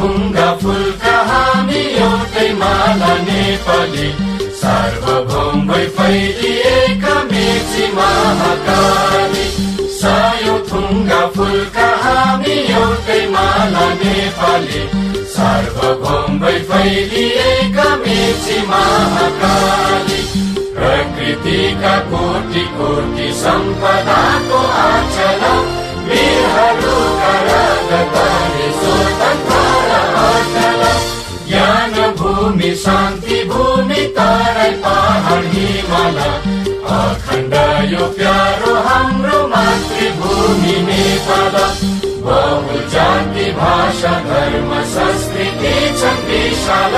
थुङ्गा फुलका हामी एउटै माला नेपाली, सार्वभौम भई फैलिएका मेची महाकाली। सायो थुङ्गा फुलका हामी एउटै माला नेपाली, सार्वभौम भई फैलिएका मेची महाकाली। प्रकृतिका कोटि कोटि सम्पदाको आचल, वीरहरूका रगतले स्वतन्त्र अटल। ज्ञान भूमि शान्ति भूमि तराई पहाड हिमाल, अखण्ड यो प्यारो हाम्रो मातृभूमि नेपाल। बहु जाति भाषा धर्म संस्कृति छन् विशाल,